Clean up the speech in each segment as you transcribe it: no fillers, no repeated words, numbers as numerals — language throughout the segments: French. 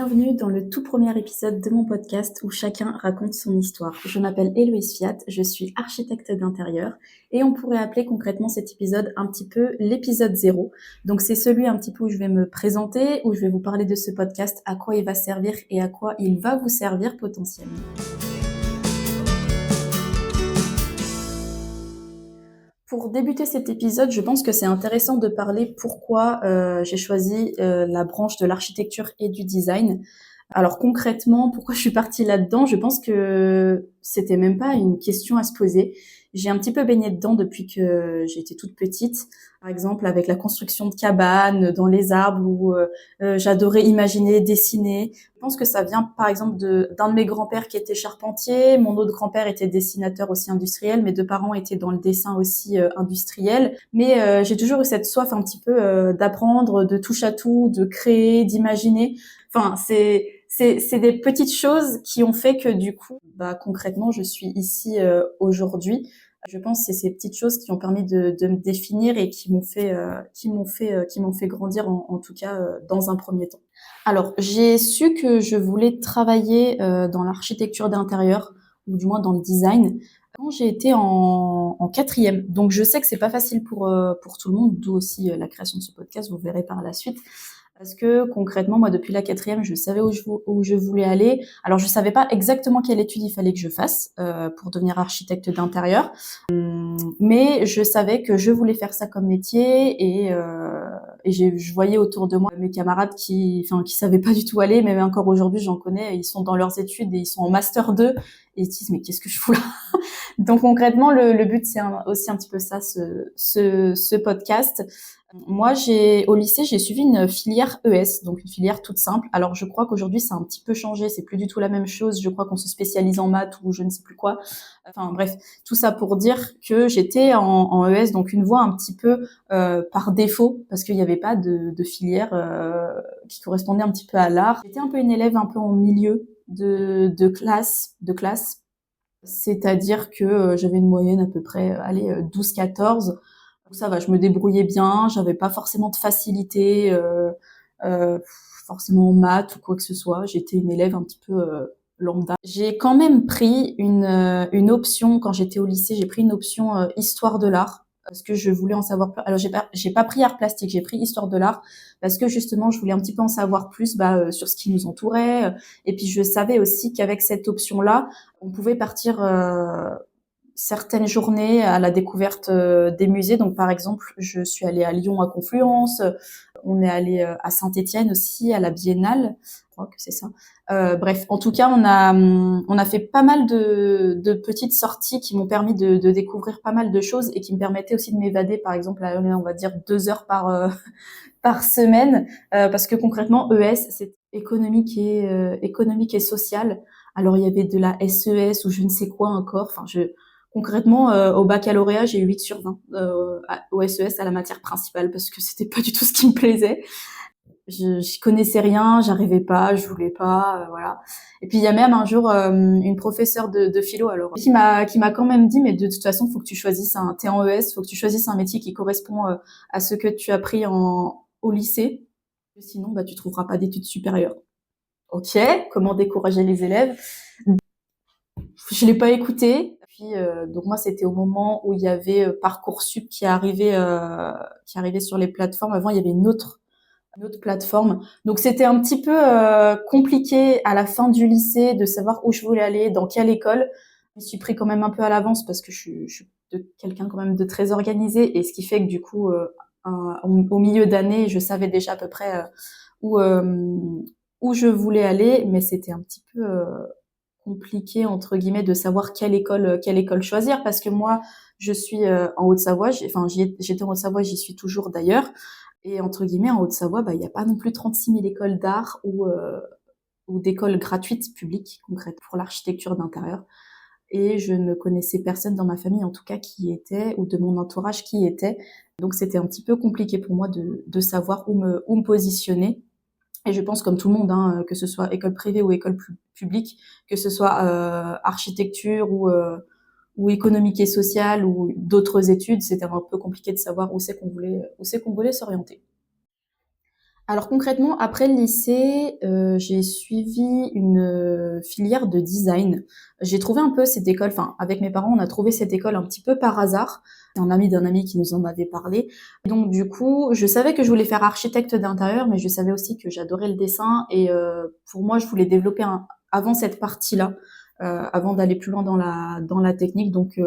Bienvenue dans le tout premier épisode de mon podcast où chacun raconte son histoire. Je m'appelle Héloïse Fiat, je suis architecte d'intérieur et on pourrait appeler concrètement cet épisode un petit peu l'épisode 0. Donc c'est celui un petit peu où je vais me présenter, où je vais vous parler de ce podcast, à quoi il va servir et à quoi il va vous servir potentiellement. Pour débuter cet épisode, je pense que c'est intéressant de parler pourquoi j'ai choisi la branche de l'architecture et du design. Alors concrètement, pourquoi je suis partie là-dedans? Je pense que c'était même pas une question à se poser. J'ai un petit peu baigné dedans depuis que j'étais toute petite. Par exemple, avec la construction de cabanes dans les arbres où j'adorais imaginer, dessiner. Je pense que ça vient par exemple d'un de mes grands-pères qui était charpentier. Mon autre grand-père était dessinateur aussi industriel. Mes deux parents étaient dans le dessin aussi industriel. Mais j'ai toujours eu cette soif un petit peu d'apprendre, de touche à tout, de créer, d'imaginer. Enfin, c'est des petites choses qui ont fait que du coup, concrètement, je suis ici aujourd'hui. Je pense que c'est ces petites choses qui ont permis de me définir et qui m'ont fait grandir en tout cas dans un premier temps. Alors, j'ai su que je voulais travailler dans l'architecture d'intérieur ou du moins dans le design quand j'ai été en quatrième. Donc, je sais que c'est pas facile pour tout le monde, d'où aussi la création de ce podcast. Vous verrez par la suite. Parce que concrètement, moi, depuis la quatrième, je savais où je voulais aller. Alors, je savais pas exactement quelle étude il fallait que je fasse pour devenir architecte d'intérieur, mais je savais que je voulais faire ça comme métier et je voyais autour de moi mes camarades qui savaient pas du tout aller, mais même encore aujourd'hui, j'en connais. Ils sont dans leurs études et ils sont en master 2 et ils se disent mais qu'est-ce que je fous là? Donc concrètement, le but c'est aussi un petit peu ça, ce podcast. Moi, au lycée, j'ai suivi une filière ES, donc une filière toute simple. Alors, je crois qu'aujourd'hui, ça a un petit peu changé. C'est plus du tout la même chose. Je crois qu'on se spécialise en maths ou je ne sais plus quoi. Enfin, bref, tout ça pour dire que j'étais en ES, donc une voie un petit peu par défaut, parce qu'il n'y avait pas de filière qui correspondait un petit peu à l'art. J'étais un peu une élève un peu en milieu de classe. C'est-à-dire que j'avais une moyenne à peu près, 12-14. Ça va, je me débrouillais bien, j'avais pas forcément de facilité, euh, forcément en maths ou quoi que ce soit. J'étais une élève un petit peu lambda. J'ai quand même pris une option quand j'étais au lycée. J'ai pris une option histoire de l'art parce que je voulais en savoir plus. Alors j'ai pas pris art plastique, j'ai pris histoire de l'art parce que justement je voulais un petit peu en savoir plus sur ce qui nous entourait. Et puis je savais aussi qu'avec cette option-là, on pouvait partir certaines journées à la découverte des musées. Donc, par exemple, je suis allée à Lyon à Confluence. On est allé à Saint-Étienne aussi, à la Biennale. Je crois que c'est ça. Bref, en tout cas, on a fait pas mal de petites sorties qui m'ont permis de découvrir pas mal de choses et qui me permettaient aussi de m'évader. Par exemple, on va dire 2 heures par semaine, parce que concrètement, ES, c'est économique et social. Alors, il y avait de la SES ou je ne sais quoi encore. Enfin, concrètement, au baccalauréat, j'ai eu 8 sur 20 au SES à la matière principale parce que c'était pas du tout ce qui me plaisait. Je connaissais rien, j'arrivais pas, je voulais pas, voilà. Et puis il y a même un jour une professeure de philo alors qui m'a quand même dit mais de toute façon, faut que tu choisisses t'es en ES, faut que tu choisisses un métier qui correspond à ce que tu as pris au lycée. Sinon tu trouveras pas d'études supérieures. OK, comment décourager les élèves? Je l'ai pas écouté. Puis donc moi c'était au moment où il y avait Parcoursup qui arrivait sur les plateformes. Avant il y avait une autre plateforme. Donc c'était un petit peu compliqué à la fin du lycée de savoir où je voulais aller, dans quelle école. Je me suis pris quand même un peu à l'avance parce que je suis quelqu'un quand même de très organisé et ce qui fait que du coup au milieu d'année je savais déjà à peu près où où je voulais aller, mais c'était un petit peu compliqué entre guillemets de savoir quelle école choisir parce que moi je suis en Haute-Savoie, j'étais en Haute-Savoie, j'y suis toujours d'ailleurs et entre guillemets en Haute-Savoie il y a pas non plus 36 000 écoles d'art ou d'écoles gratuites publiques concrètes pour l'architecture d'intérieur et je ne connaissais personne dans ma famille en tout cas qui y était ou de mon entourage qui y était, donc c'était un petit peu compliqué pour moi de savoir où me positionner. Et je pense comme tout le monde, hein, que ce soit école privée ou école publique, que ce soit architecture ou économique et sociale ou d'autres études, c'était un peu compliqué de savoir où c'est qu'on voulait s'orienter. Alors concrètement, après le lycée, j'ai suivi une filière de design. J'ai trouvé un peu cette école, enfin avec mes parents, on a trouvé cette école un petit peu par hasard. C'est un ami d'un ami qui nous en avait parlé. Donc du coup, je savais que je voulais faire architecte d'intérieur, mais je savais aussi que j'adorais le dessin et pour moi, je voulais développer avant cette partie-là, avant d'aller plus loin dans la technique. Donc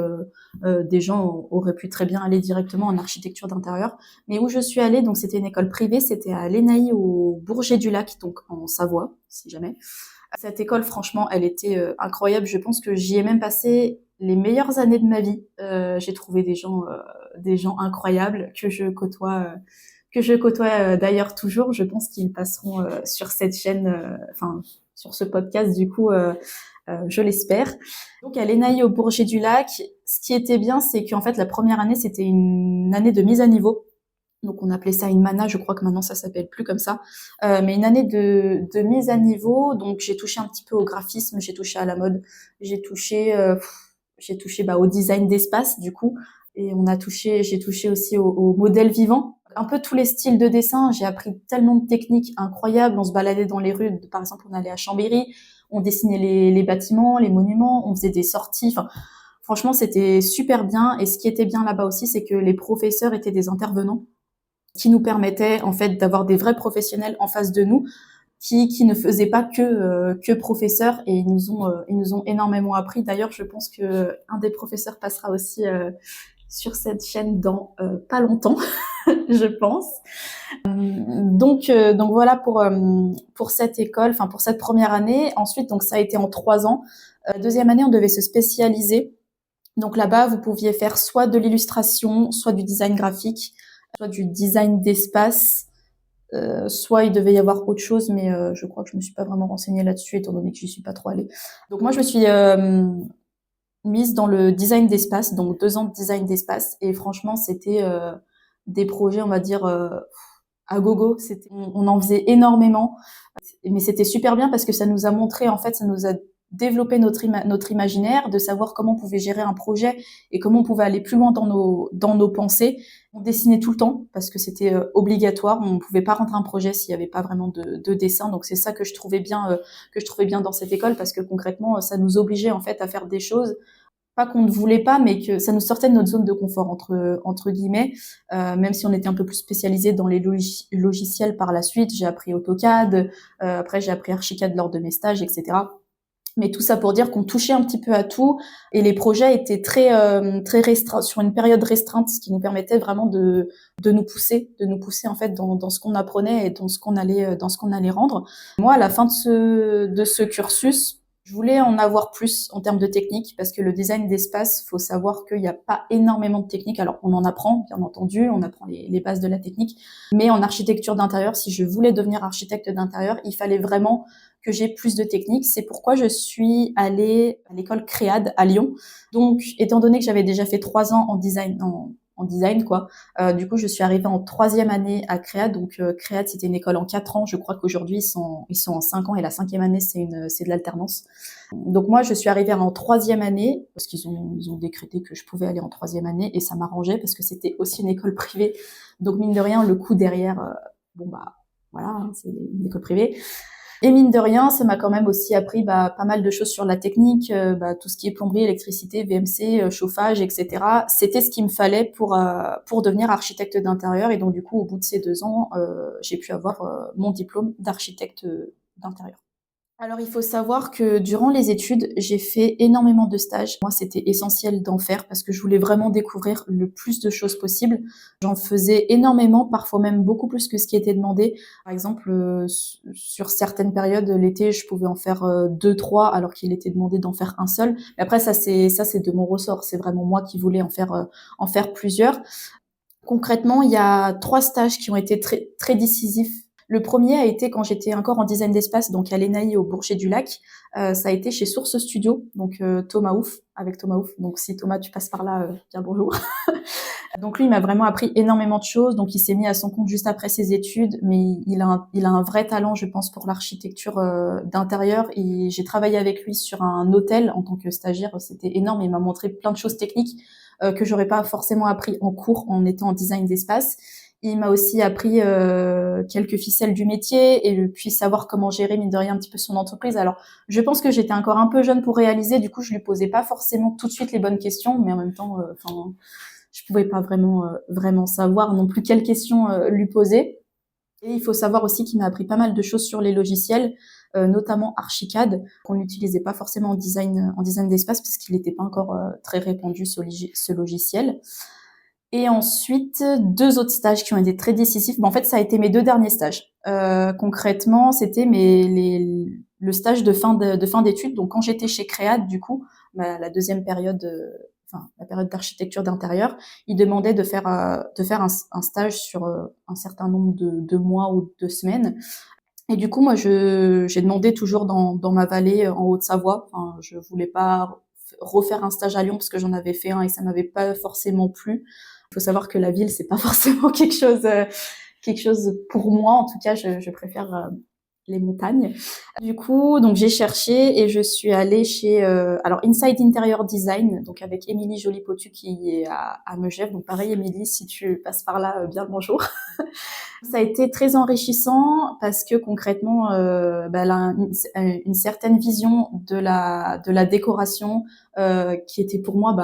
des gens auraient pu très bien aller directement en architecture d'intérieur. Mais où je suis allée, donc c'était une école privée, c'était à l'ENAI au Bourget-du-Lac, donc en Savoie, si jamais. Cette école, franchement, elle était incroyable. Je pense que j'y ai même passé les meilleures années de ma vie. J'ai trouvé des gens incroyables que je côtoie d'ailleurs toujours. Je pense qu'ils passeront sur cette chaîne, enfin sur ce podcast du coup. Je l'espère. Donc à l'ENAI au Bourget-du-Lac, ce qui était bien, c'est qu'en fait la première année c'était une année de mise à niveau. Donc on appelait ça une mana, je crois que maintenant ça s'appelle plus comme ça. Mais une année de mise à niveau. Donc j'ai touché un petit peu au graphisme, j'ai touché à la mode, j'ai touché au design d'espace du coup. Et j'ai touché aussi au modèle vivant. Un peu tous les styles de dessin. J'ai appris tellement de techniques incroyables. On se baladait dans les rues. Par exemple, on allait à Chambéry, on dessinait les bâtiments, les monuments, on faisait des sorties. Enfin, franchement, c'était super bien. Et ce qui était bien là-bas aussi, c'est que les professeurs étaient des intervenants qui nous permettaient en fait d'avoir des vrais professionnels en face de nous qui ne faisaient pas que professeurs et ils nous ont énormément appris. D'ailleurs, je pense que un des professeurs passera aussi sur cette chaîne dans pas longtemps, je pense. Donc voilà pour cette école, enfin pour cette première année. Ensuite, donc ça a été en 3 ans. Deuxième année, on devait se spécialiser. Donc là-bas, vous pouviez faire soit de l'illustration, soit du design graphique, soit du design d'espace, soit il devait y avoir autre chose, mais je crois que je me suis pas vraiment renseignée là-dessus, étant donné que j'y suis pas trop allée. Donc moi, je me suis mise dans le design d'espace, donc 2 ans de design d'espace, et franchement, c'était des projets, on va dire, à gogo. On en faisait énormément, mais c'était super bien parce que ça nous a montré, en fait, ça nous a développé notre imaginaire, de savoir comment on pouvait gérer un projet et comment on pouvait aller plus loin dans nos pensées. On dessinait tout le temps parce que c'était obligatoire. On ne pouvait pas rentrer un projet s'il n'y avait pas vraiment de dessin. Donc c'est ça que je trouvais bien dans cette école parce que concrètement, ça nous obligeait en fait à faire des choses pas qu'on ne voulait pas, mais que ça nous sortait de notre zone de confort entre guillemets. Même si on était un peu plus spécialisé dans les logiciels par la suite, j'ai appris AutoCAD, après j'ai appris Archicad lors de mes stages, etc. Mais tout ça pour dire qu'on touchait un petit peu à tout et les projets étaient très restreints sur une période restreinte, ce qui nous permettait vraiment de nous pousser en fait dans ce qu'on apprenait et dans ce qu'on allait rendre. Moi, à la fin de ce cursus, je voulais en avoir plus en termes de technique parce que le design d'espace, faut savoir qu'il n'y a pas énormément de technique. Alors on en apprend, bien entendu, on apprend les bases de la technique, mais en architecture d'intérieur, si je voulais devenir architecte d'intérieur, il fallait vraiment que j'ai plus de technique. C'est pourquoi je suis allée à l'école Créade à Lyon. Donc, étant donné que j'avais déjà fait 3 ans en design quoi. Du coup, je suis arrivée en 3e année à Créade. Donc, Créade, c'était une école en 4 ans. Je crois qu'aujourd'hui, ils sont en 5 ans et la 5e année, c'est de l'alternance. Donc, moi, je suis arrivée en 3e année parce ils ont décrété que je pouvais aller en 3e année et ça m'arrangeait parce que c'était aussi une école privée. Donc, mine de rien, le coût derrière, voilà, hein, c'est une école privée. Et mine de rien, ça m'a quand même aussi appris pas mal de choses sur la technique, tout ce qui est plomberie, électricité, VMC, chauffage, etc. C'était ce qu'il me fallait pour devenir architecte d'intérieur. Et donc du coup, au bout de ces 2 ans, j'ai pu avoir mon diplôme d'architecte d'intérieur. Alors, il faut savoir que durant les études, j'ai fait énormément de stages. Moi, c'était essentiel d'en faire parce que je voulais vraiment découvrir le plus de choses possible. J'en faisais énormément, parfois même beaucoup plus que ce qui était demandé. Par exemple, sur certaines périodes, l'été, je pouvais en faire 2, 3, alors qu'il était demandé d'en faire un seul. Mais après, ça, c'est de mon ressort. C'est vraiment moi qui voulais en faire plusieurs. Concrètement, il y a 3 stages qui ont été très, très décisifs. Le premier a été quand j'étais encore en design d'espace, donc à l'ENAI au Bourget-du-Lac. Ça a été chez Source Studio, donc Thomas Ouf, avec Thomas Ouf. Donc si Thomas, tu passes par là, bien bonjour. Donc lui, il m'a vraiment appris énormément de choses. Donc il s'est mis à son compte juste après ses études, mais il a un vrai talent, je pense, pour l'architecture d'intérieur. Et j'ai travaillé avec lui sur un hôtel en tant que stagiaire. C'était énorme. Il m'a montré plein de choses techniques que j'aurais pas forcément appris en cours en étant en design d'espace. Il m'a aussi appris quelques ficelles du métier et puis savoir comment gérer, mine de rien, un petit peu son entreprise. Alors, je pense que j'étais encore un peu jeune pour réaliser, du coup, je lui posais pas forcément tout de suite les bonnes questions, mais en même temps, je pouvais pas vraiment savoir non plus quelles questions lui poser. Et il faut savoir aussi qu'il m'a appris pas mal de choses sur les logiciels, notamment Archicad, qu'on n'utilisait pas forcément en design d'espace parce qu'il n'était pas encore très répandu ce logiciel. Et ensuite, 2 autres stages qui ont été très décisifs. En fait, ça a été mes 2 derniers stages. Concrètement, c'était le stage de fin d'études. Donc, quand j'étais chez Créade, du coup, la deuxième période, la période d'architecture d'intérieur, ils demandaient de faire un stage sur un certain nombre de mois ou de semaines. Et du coup, moi, j'ai demandé toujours dans ma vallée, en Haute-Savoie. Enfin, je voulais pas refaire un stage à Lyon parce que j'en avais fait un et ça m'avait pas forcément plu. Il faut savoir que la ville, c'est pas forcément quelque chose pour moi. En tout cas, je préfère les montagnes. Du coup, donc j'ai cherché et je suis allée chez alors Inside Interior Design, donc avec Émilie Joly-Potu qui est à Megève. Donc pareil, Émilie, si tu passes par là, bien le bonjour. Ça a été très enrichissant parce que concrètement, elle a une certaine vision de la décoration qui était pour moi,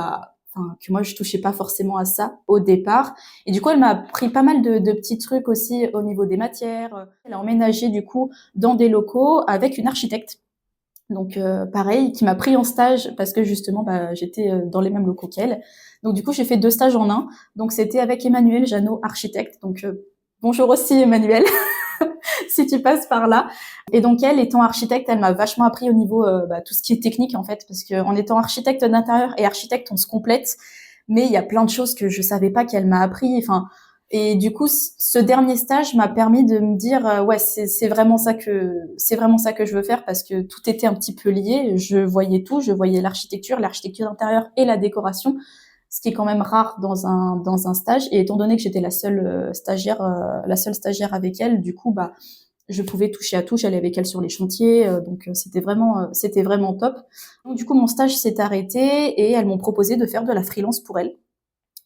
que moi je touchais pas forcément à ça au départ. Et du coup, elle m'a appris pas mal de petits trucs aussi au niveau des matières. Elle a emménagé du coup dans des locaux avec une architecte. Donc pareil, qui m'a pris en stage parce que justement j'étais dans les mêmes locaux qu'elle. Donc du coup j'ai fait 2 stages en un. Donc c'était avec Emmanuel Jeannot, architecte. Donc bonjour aussi Emmanuel, si tu passes par là. Et donc elle, étant architecte, elle m'a vachement appris au niveau tout ce qui est technique en fait, parce que en étant architecte d'intérieur et architecte, on se complète. Mais il y a plein de choses que je savais pas qu'elle m'a appris. Enfin, et du coup, ce dernier stage m'a permis de me dire ouais, c'est vraiment ça que je veux faire parce que tout était un petit peu lié. Je voyais tout, je voyais l'architecture d'intérieur et la décoration, ce qui est quand même rare dans un stage. Et étant donné que j'étais la seule stagiaire avec elle, du coup je pouvais toucher à tout. J'allais avec elle sur les chantiers, donc c'était vraiment top. Donc du coup, mon stage s'est arrêté et elles m'ont proposé de faire de la freelance pour elles.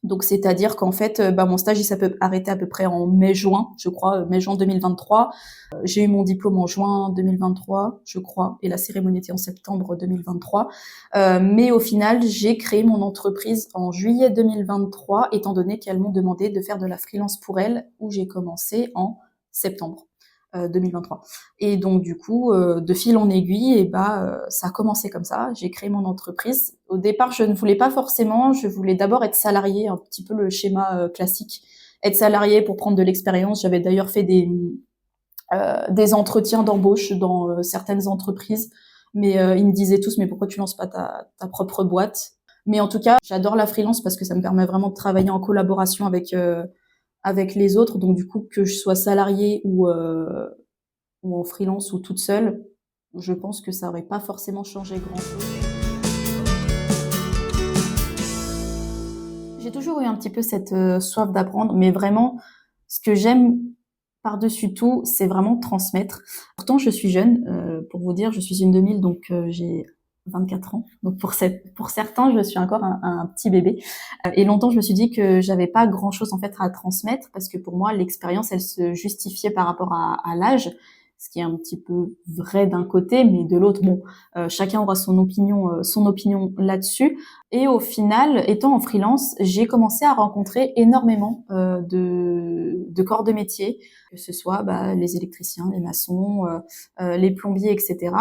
Donc c'est-à-dire qu'en fait, mon stage il s'est arrêté à peu près en mai-juin, je crois, mai-juin 2023. J'ai eu mon diplôme en juin 2023, je crois, et la cérémonie était en septembre 2023. Mais au final, j'ai créé mon entreprise en juillet 2023, étant donné qu'elles m'ont demandé de faire de la freelance pour elles, où j'ai commencé en septembre 2023. Et donc du coup, de fil en aiguille, ça a commencé comme ça. J'ai créé mon entreprise. Au départ, je ne voulais pas forcément. Je voulais d'abord être salariée, un petit peu le schéma classique. Être salariée pour prendre de l'expérience. J'avais d'ailleurs fait des entretiens d'embauche dans certaines entreprises, mais ils me disaient tous mais pourquoi tu lances pas ta propre boîte. Mais en tout cas, j'adore la freelance parce que ça me permet vraiment de travailler en collaboration avec les autres. Donc du coup, que je sois salariée ou en freelance ou toute seule, je pense que ça aurait pas forcément changé grand-chose. J'ai toujours eu un petit peu cette soif d'apprendre, mais vraiment, ce que j'aime par-dessus tout, c'est vraiment transmettre. Pourtant, je suis jeune, pour vous dire, je suis une 2000, donc j'ai 24 ans. Donc pour certains, je suis encore un petit bébé. Et longtemps, je me suis dit que j'avais pas grand-chose en fait à transmettre parce que pour moi, l'expérience, elle se justifiait par rapport à l'âge, ce qui est un petit peu vrai d'un côté, mais de l'autre, bon, chacun aura son opinion là-dessus. Et au final, étant en freelance, j'ai commencé à rencontrer énormément de corps de métier, que ce soit les électriciens, les maçons, les plombiers, etc.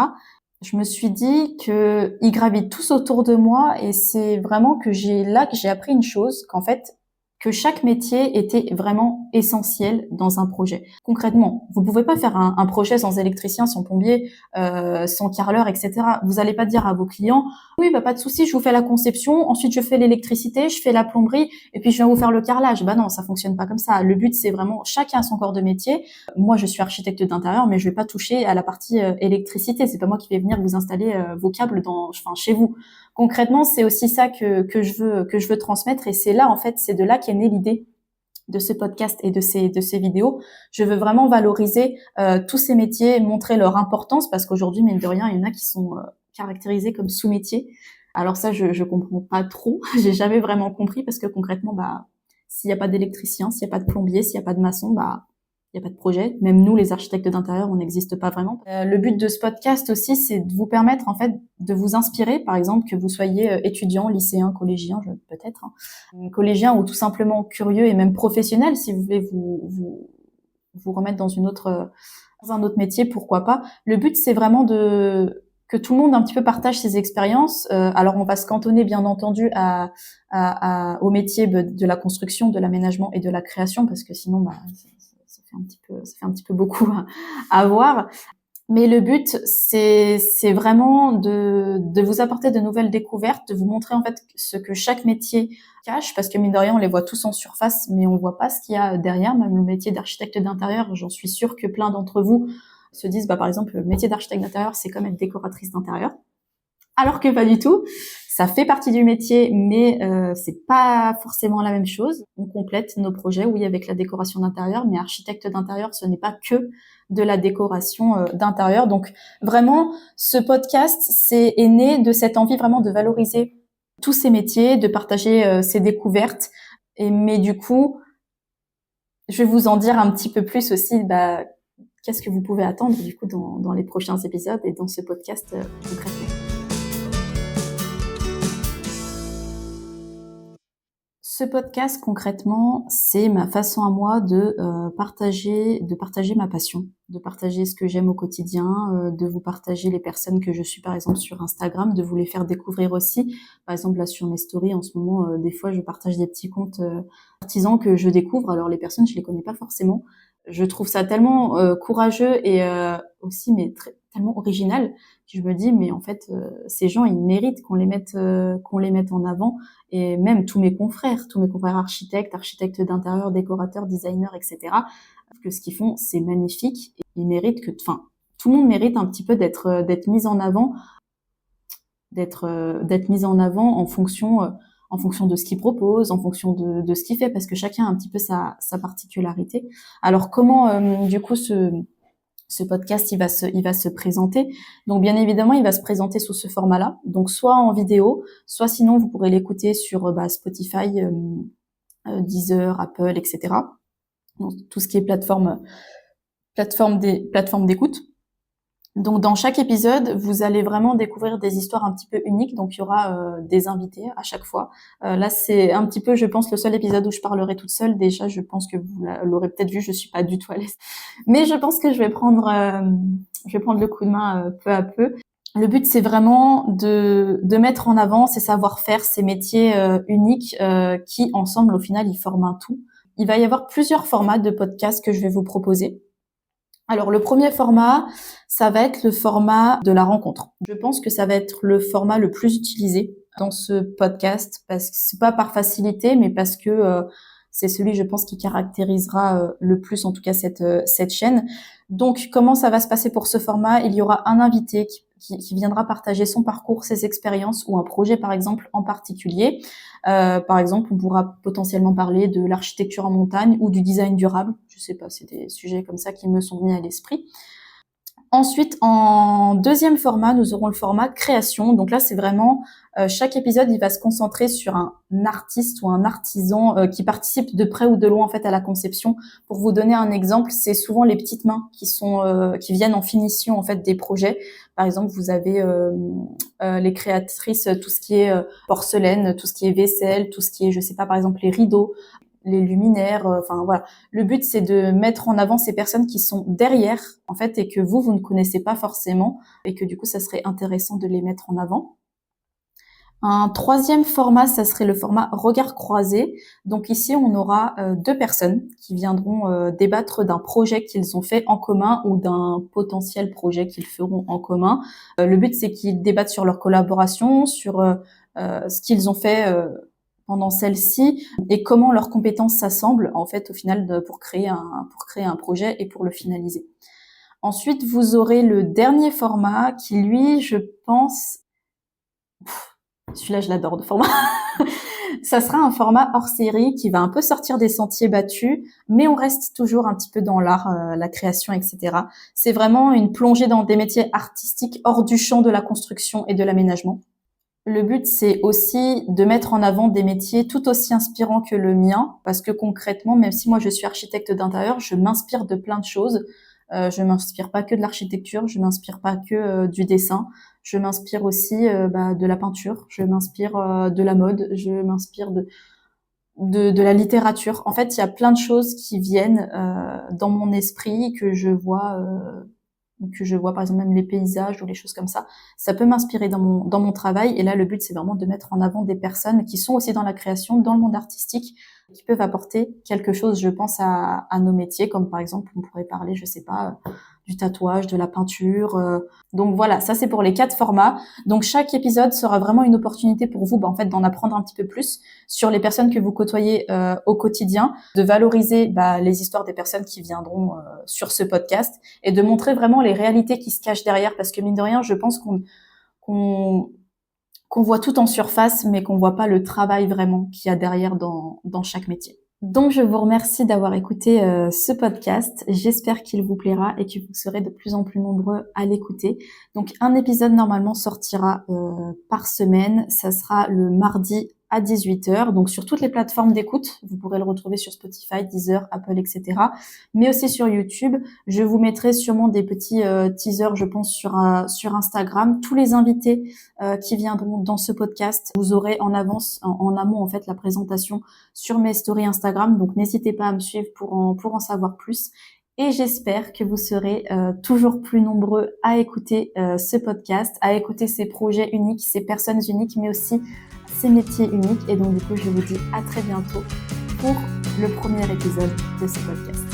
Je me suis dit que ils gravitent tous autour de moi et c'est vraiment que j'ai appris une chose, qu'en fait, que chaque métier était vraiment essentiel dans un projet. Concrètement, vous pouvez pas faire un projet sans électricien, sans plombier, sans carreleur, etc. Vous allez pas dire à vos clients, oui, pas de souci, je vous fais la conception, ensuite je fais l'électricité, je fais la plomberie, et puis je viens vous faire le carrelage. Non, ça fonctionne pas comme ça. Le but, c'est vraiment chacun a son corps de métier. Moi, je suis architecte d'intérieur, mais je vais pas toucher à la partie électricité. C'est pas moi qui vais venir vous installer vos câbles chez vous. Concrètement, c'est aussi ça que je veux transmettre et c'est là en fait, c'est de là qu'est née l'idée de ce podcast et de ces vidéos. Je veux vraiment valoriser tous ces métiers, montrer leur importance parce qu'aujourd'hui, mine de rien, il y en a qui sont caractérisés comme sous-métiers. Alors ça, je comprends pas trop. J'ai jamais vraiment compris parce que concrètement, S'il n'y a pas d'électricien, s'il n'y a pas de plombier, s'il n'y a pas de maçon, il n'y a pas de projet. Même nous, les architectes d'intérieur, on n'existe pas vraiment. Le but de ce podcast aussi, c'est de vous permettre en fait de vous inspirer, par exemple, que vous soyez étudiant, lycéen, collégien, peut-être, collégien ou tout simplement curieux et même professionnel, si vous voulez vous remettre dans dans un autre métier, pourquoi pas. Le but, c'est vraiment que tout le monde un petit peu partage ses expériences. Alors, on va se cantonner, bien entendu, au métier de la construction, de l'aménagement et de la création, parce que sinon, ça fait un petit peu beaucoup à voir. Mais le but, c'est vraiment de vous apporter de nouvelles découvertes, de vous montrer en fait ce que chaque métier cache, parce que mine de rien, on les voit tous en surface, mais on voit pas ce qu'il y a derrière. Même le métier d'architecte d'intérieur, j'en suis sûre que plein d'entre vous se disent, par exemple, le métier d'architecte d'intérieur, c'est comme être décoratrice d'intérieur. Alors que pas du tout. Ça fait partie du métier, mais c'est pas forcément la même chose. On complète nos projets, oui, avec la décoration d'intérieur, mais architecte d'intérieur, ce n'est pas que de la décoration d'intérieur. Donc vraiment, ce podcast est né de cette envie vraiment de valoriser tous ces métiers, de partager ces découvertes. Mais du coup, je vais vous en dire un petit peu plus aussi. Qu'est-ce que vous pouvez attendre du coup dans les prochains épisodes et dans ce podcast concrètement. Ce podcast, concrètement, c'est ma façon à moi de partager ma passion, de partager ce que j'aime au quotidien, de vous partager les personnes que je suis, par exemple, sur Instagram, de vous les faire découvrir aussi. Par exemple, là, sur mes stories, en ce moment, des fois, je partage des petits comptes artisans que je découvre. Alors, les personnes, je les connais pas forcément. Je trouve ça tellement courageux et aussi, tellement original, que je me dis, mais en fait, ces gens, ils méritent qu'on les mette en avant. Et même tous mes confrères architectes d'intérieur, décorateurs, designers, etc. Parce que ce qu'ils font, c'est magnifique. Et ils méritent tout le monde mérite un petit peu d'être mis en avant, d'être mis en avant en fonction de ce qu'il propose, en fonction de ce qu'il fait, parce que chacun a un petit peu sa particularité. Alors comment du coup ce podcast il va se présenter. Donc bien évidemment, il va se présenter sous ce format-là. Donc soit en vidéo, soit sinon vous pourrez l'écouter sur Spotify, Deezer, Apple, etc. Donc tout ce qui est plateforme d'écoute. Donc dans chaque épisode, vous allez vraiment découvrir des histoires un petit peu uniques. Donc il y aura des invités à chaque fois. Là c'est un petit peu, je pense, le seul épisode où je parlerai toute seule. Déjà, je pense que vous l'aurez peut-être vu, je suis pas du tout à l'aise. Mais je pense que je vais prendre le coup de main peu à peu. Le but, c'est vraiment de mettre en avant ces savoir-faire, ces métiers uniques qui, ensemble, au final, ils forment un tout. Il va y avoir plusieurs formats de podcasts que je vais vous proposer. Alors, le premier format, ça va être le format de la rencontre. Je pense que ça va être le format le plus utilisé dans ce podcast, parce que c'est pas par facilité, mais parce que c'est celui, je pense, qui caractérisera le plus, en tout cas, cette chaîne. Donc, comment ça va se passer pour ce format? Il y aura un invité qui viendra partager son parcours, ses expériences ou un projet, par exemple, en particulier. Par exemple, on pourra potentiellement parler de l'architecture en montagne ou du design durable. Je sais pas, c'est des sujets comme ça qui me sont venus à l'esprit. Ensuite, en deuxième format, nous aurons le format création. Donc là, c'est vraiment chaque épisode, il va se concentrer sur un artiste ou un artisan qui participe de près ou de loin en fait à la conception. Pour vous donner un exemple, c'est souvent les petites mains qui viennent en finition en fait des projets. Par exemple, vous avez les créatrices, tout ce qui est porcelaine, tout ce qui est vaisselle, tout ce qui est, je sais pas, par exemple les rideaux, les luminaires, voilà. Le but, c'est de mettre en avant ces personnes qui sont derrière, en fait, et que vous ne connaissez pas forcément, et que du coup, ça serait intéressant de les mettre en avant. Un troisième format, ça serait le format regard croisé. Donc ici, on aura deux personnes qui viendront débattre d'un projet qu'ils ont fait en commun ou d'un potentiel projet qu'ils feront en commun. Le but, c'est qu'ils débattent sur leur collaboration, sur ce qu'ils ont fait pendant celle-ci et comment leurs compétences s'assemblent en fait au final pour créer un projet et pour le finaliser. Ensuite, vous aurez le dernier format qui lui, je pense, celui-là je l'adore de format. Ça sera un format hors série qui va un peu sortir des sentiers battus, mais on reste toujours un petit peu dans l'art, la création, etc. C'est vraiment une plongée dans des métiers artistiques hors du champ de la construction et de l'aménagement. Le but, c'est aussi de mettre en avant des métiers tout aussi inspirants que le mien, parce que concrètement, même si moi je suis architecte d'intérieur, je m'inspire de plein de choses. Je m'inspire pas que de l'architecture, je m'inspire pas que du dessin, je m'inspire aussi de la peinture, je m'inspire de la mode, je m'inspire de la littérature. En fait, il y a plein de choses qui viennent dans mon esprit que je vois par exemple même les paysages ou les choses comme ça peut m'inspirer dans mon travail. Et là, le but, c'est vraiment de mettre en avant des personnes qui sont aussi dans la création, dans le monde artistique, qui peuvent apporter quelque chose, je pense, à nos métiers, comme par exemple, on pourrait parler, je sais pas, du tatouage, de la peinture. Donc voilà, ça c'est pour les 4 formats. Donc chaque épisode sera vraiment une opportunité pour vous, en fait, d'en apprendre un petit peu plus sur les personnes que vous côtoyez au quotidien, de valoriser les histoires des personnes qui viendront sur ce podcast et de montrer vraiment les réalités qui se cachent derrière, parce que mine de rien, je pense qu'on voit tout en surface, mais qu'on voit pas le travail vraiment qu'il y a derrière dans chaque métier. Donc je vous remercie d'avoir écouté ce podcast. J'espère qu'il vous plaira et que vous serez de plus en plus nombreux à l'écouter. Donc un épisode normalement sortira par semaine. Ça sera le mardi à 18h. Donc sur toutes les plateformes d'écoute, vous pourrez le retrouver sur Spotify, Deezer, Apple, etc. Mais aussi sur YouTube. Je vous mettrai sûrement des petits teasers, je pense, sur Instagram. Tous les invités qui viendront dans ce podcast, vous aurez en amont en fait la présentation sur mes stories Instagram. Donc n'hésitez pas à me suivre pour en savoir plus. Et j'espère que vous serez toujours plus nombreux à écouter ce podcast, à écouter ces projets uniques, ces personnes uniques, mais aussi ces métiers uniques. Et donc du coup, je vous dis à très bientôt pour le premier épisode de ce podcast.